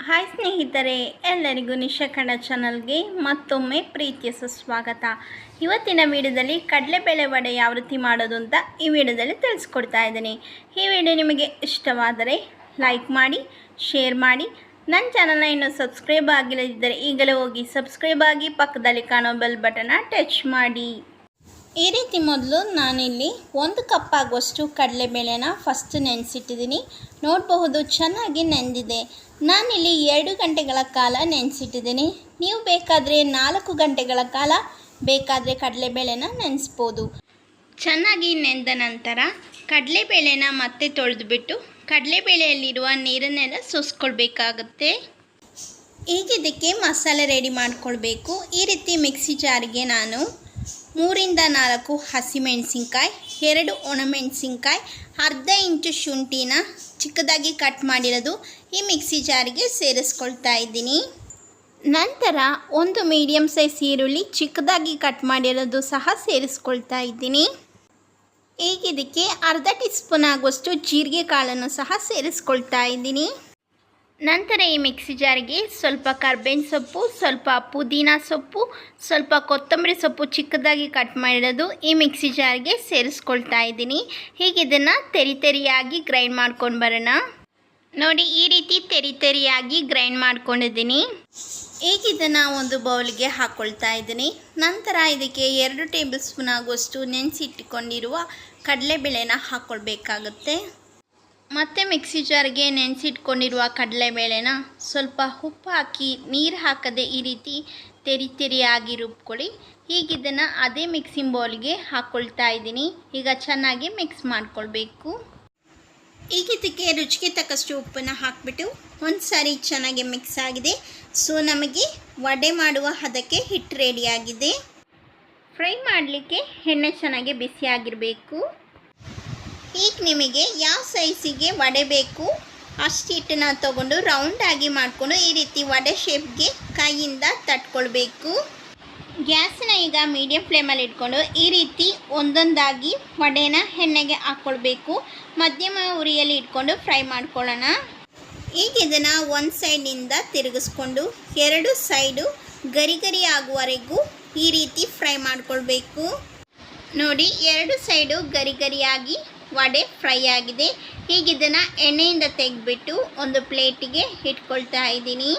Hi ಸ್ನೇಹಿತರೆ, ಎಲ್ಲರಿಗೂ ನಿಶಾ ಕನ್ನಡ ಚಾನಲ್ಗೆ ಮತ್ತೊಮ್ಮೆ ಪ್ರೀತಿಯ ಸುಸ್ವಾಗತ. ಇವತ್ತಿನ ವಿಡಿಯೋದಲ್ಲಿ ಕಡಲೆಬೇಳೆ ವಡೆ ಯಾವ ರೀತಿ ಮಾಡೋದು ಅಂತ ಈ ವಿಡಿಯೋದಲ್ಲಿ ತಿಳಿಸ್ಕೊಡ್ತಾ ಇದ್ದೀನಿ. ಈ ವಿಡಿಯೋ ನಿಮಗೆ ಇಷ್ಟವಾದರೆ ಲೈಕ್ ಮಾಡಿ, ಶೇರ್ ಮಾಡಿ. ನನ್ನ ಚಾನಲ್ನ ಇನ್ನೂ ಸಬ್ಸ್ಕ್ರೈಬ್ ಆಗಿಲ್ಲದಿದ್ದರೆ ಈಗಲೇ ಹೋಗಿ ಸಬ್ಸ್ಕ್ರೈಬ್ ಆಗಿ, ಪಕ್ಕದಲ್ಲಿ ಕಾಣೋ ಬೆಲ್ ಬಟನ್ನ ಟಚ್ ಮಾಡಿ. ಈ ರೀತಿ ಮೊದಲು ನಾನಿಲ್ಲಿ 1 ಕಪ್ ಆಗುವಷ್ಟು ಕಡಲೆಬೇಳೆನ ಫಸ್ಟ್ ನೆನೆಸಿಟ್ಟಿದ್ದೀನಿ. ನೋಡಬಹುದು ಚೆನ್ನಾಗಿ ನೆಂದಿದೆ. ನಾನಿಲ್ಲಿ 2 ಗಂಟೆಗಳ ಕಾಲ ನೆನೆಸಿಟ್ಟಿದ್ದೀನಿ. ನೀವು ಬೇಕಾದರೆ 4 ಗಂಟೆಗಳ ಕಾಲ ಬೇಕಾದರೆ ಕಡಲೆಬೇಳೆನ ನೆನೆಸ್ಬೋದು. ಚೆನ್ನಾಗಿ ನೆಂದ ನಂತರ ಕಡಲೆಬೇಳೆನ ಮತ್ತೆ ತೊಳೆದುಬಿಟ್ಟು ಕಡಲೆಬೇಳೆಯಲ್ಲಿರುವ ನೀರನ್ನೆಲ್ಲ ಸೋಸ್ಕೊಳ್ಬೇಕಾಗುತ್ತೆ. ಈಗ ಇದಕ್ಕೆ ಮಸಾಲೆ ರೆಡಿ ಮಾಡ್ಕೊಳ್ಬೇಕು. ಈ ರೀತಿ ಮಿಕ್ಸಿ ಜಾರಿಗೆ ನಾನು 3 ರಿಂದ 4 ಹಸಿಮೆಣಸಿನ್ಕಾಯಿ, 2 ಒಣಮೆಣಸಿನ್ಕಾಯಿ, ಅರ್ಧ ಇಂಚು ಶುಂಠಿನ ಚಿಕ್ಕದಾಗಿ ಕಟ್ ಮಾಡಿರೋದು ಈ ಮಿಕ್ಸಿ ಜಾರಿಗೆ ಸೇರಿಸ್ಕೊಳ್ತಾ ಇದ್ದೀನಿ. ನಂತರ 1 ಮೀಡಿಯಮ್ ಸೈಜ್ ಈರುಳ್ಳಿ ಚಿಕ್ಕದಾಗಿ ಕಟ್ ಮಾಡಿರೋದು ಸಹ ಸೇರಿಸ್ಕೊಳ್ತಾ ಇದ್ದೀನಿ. ಈಗ ಇದಕ್ಕೆ ಅರ್ಧ ಟೀ ಸ್ಪೂನ್ ಆಗುವಷ್ಟು ಜೀರಿಗೆ ಕಾಳನ್ನು ಸಹ ಸೇರಿಸ್ಕೊಳ್ತಾ ಇದ್ದೀನಿ. ನಂತರ ಈ ಮಿಕ್ಸಿ ಜಾರಿಗೆ ಸ್ವಲ್ಪ ಕರ್ಬೇವಿನ ಸೊಪ್ಪು, ಸ್ವಲ್ಪ ಪುದೀನ ಸೊಪ್ಪು, ಸ್ವಲ್ಪ ಕೊತ್ತಂಬರಿ ಸೊಪ್ಪು ಚಿಕ್ಕದಾಗಿ ಕಟ್ ಮಾಡಿರೋದು ಈ ಮಿಕ್ಸಿ ಜಾರಿಗೆ ಸೇರಿಸ್ಕೊಳ್ತಾ ಇದ್ದೀನಿ. ಹೀಗೆ ಇದನ್ನು ತೆರಿಯಾಗಿ ಗ್ರೈಂಡ್ ಮಾಡ್ಕೊಂಡು ಬರೋಣ. ನೋಡಿ, ಈ ರೀತಿ ತೆರಿಯಾಗಿ ಗ್ರೈಂಡ್ ಮಾಡ್ಕೊಂಡಿದ್ದೀನಿ. ಈಗ ಇದನ್ನು ಒಂದು ಬೌಲ್ಗೆ ಹಾಕ್ಕೊಳ್ತಾ ಇದ್ದೀನಿ. ನಂತರ ಇದಕ್ಕೆ 2 ಟೇಬಲ್ ಸ್ಪೂನ್ ಆಗುವಷ್ಟು ನೆನೆಸಿಟ್ಟುಕೊಂಡಿರುವ ಕಡಲೆಬೇಳೆನ ಹಾಕ್ಕೊಳ್ಬೇಕಾಗುತ್ತೆ. ಮತ್ತು ಮಿಕ್ಸಿ ಜಾರ್ಗೆ ನೆನೆಸಿಟ್ಕೊಂಡಿರುವ ಕಡಲೆಬೇಳೆನ ಸ್ವಲ್ಪ ಉಪ್ಪು ಹಾಕಿ ನೀರು ಹಾಕದೆ ಈ ರೀತಿ ತೆರಿಯಾಗಿ ರುಬ್ಕೊಳ್ಳಿ. ಈಗ ಇದನ್ನು ಅದೇ ಮಿಕ್ಸಿಂಗ್ ಬೌಲ್ಗೆ ಹಾಕ್ಕೊಳ್ತಾ ಇದ್ದೀನಿ. ಈಗ ಚೆನ್ನಾಗಿ ಮಿಕ್ಸ್ ಮಾಡ್ಕೊಳ್ಬೇಕು. ಈಗ ಇದಕ್ಕೆ ರುಚಿಗೆ ತಕ್ಕಷ್ಟು ಉಪ್ಪನ್ನು ಹಾಕಿಬಿಟ್ಟು ಒಂದು ಸಾರಿ ಚೆನ್ನಾಗಿ ಮಿಕ್ಸ್ ಆಗಿದೆ. ಸೊ ನಮಗೆ ವಡೆ ಮಾಡುವ ಹದಕ್ಕೆ ಹಿಟ್ಟು ರೆಡಿಯಾಗಿದೆ. ಫ್ರೈ ಮಾಡಲಿಕ್ಕೆ ಎಣ್ಣೆ ಚೆನ್ನಾಗಿ ಬಿಸಿಯಾಗಿರಬೇಕು. ಈಗ ನಿಮಗೆ ಯಾವ ಸೈಜಿಗೆ ವಡೆ ಬೇಕು ಅಷ್ಟು ಹಿಟ್ಟನ್ನು ತೊಗೊಂಡು ರೌಂಡಾಗಿ ಮಾಡಿಕೊಂಡು ಈ ರೀತಿ ವಡೆ ಶೇಪ್ಗೆ ಕೈಯಿಂದ ತಟ್ಕೊಳ್ಬೇಕು. ಗ್ಯಾಸನ್ನ ಈಗ ಮೀಡಿಯಮ್ ಫ್ಲೇಮಲ್ಲಿ ಇಟ್ಕೊಂಡು ಈ ರೀತಿ ಒಂದೊಂದಾಗಿ ವಡೆನ ಎಣ್ಣೆಗೆ ಹಾಕ್ಕೊಳ್ಬೇಕು. ಮಧ್ಯಮ ಉರಿಯಲ್ಲಿ ಇಟ್ಕೊಂಡು ಫ್ರೈ ಮಾಡ್ಕೊಳ್ಳೋಣ. ಈಗ ಇದನ್ನು ಒಂದು ಸೈಡಿನಿಂದ ತಿರುಗಿಸ್ಕೊಂಡು 2 ಸೈಡು ಗರಿ ಆಗುವವರೆಗೂ ಈ ರೀತಿ ಫ್ರೈ ಮಾಡ್ಕೊಳ್ಬೇಕು. ನೋಡಿ, 2 ಸೈಡು ಗರಿಯಾಗಿ ವಡೆ ಫ್ರೈ ಆಗಿದೆ. ಈಗ ಇದನ್ನು ಎಣ್ಣೆಯಿಂದ ತೆಗೆದುಬಿಟ್ಟು ಒಂದು ಪ್ಲೇಟಿಗೆ ಇಟ್ಕೊಳ್ತಾ ಇದ್ದೀನಿ.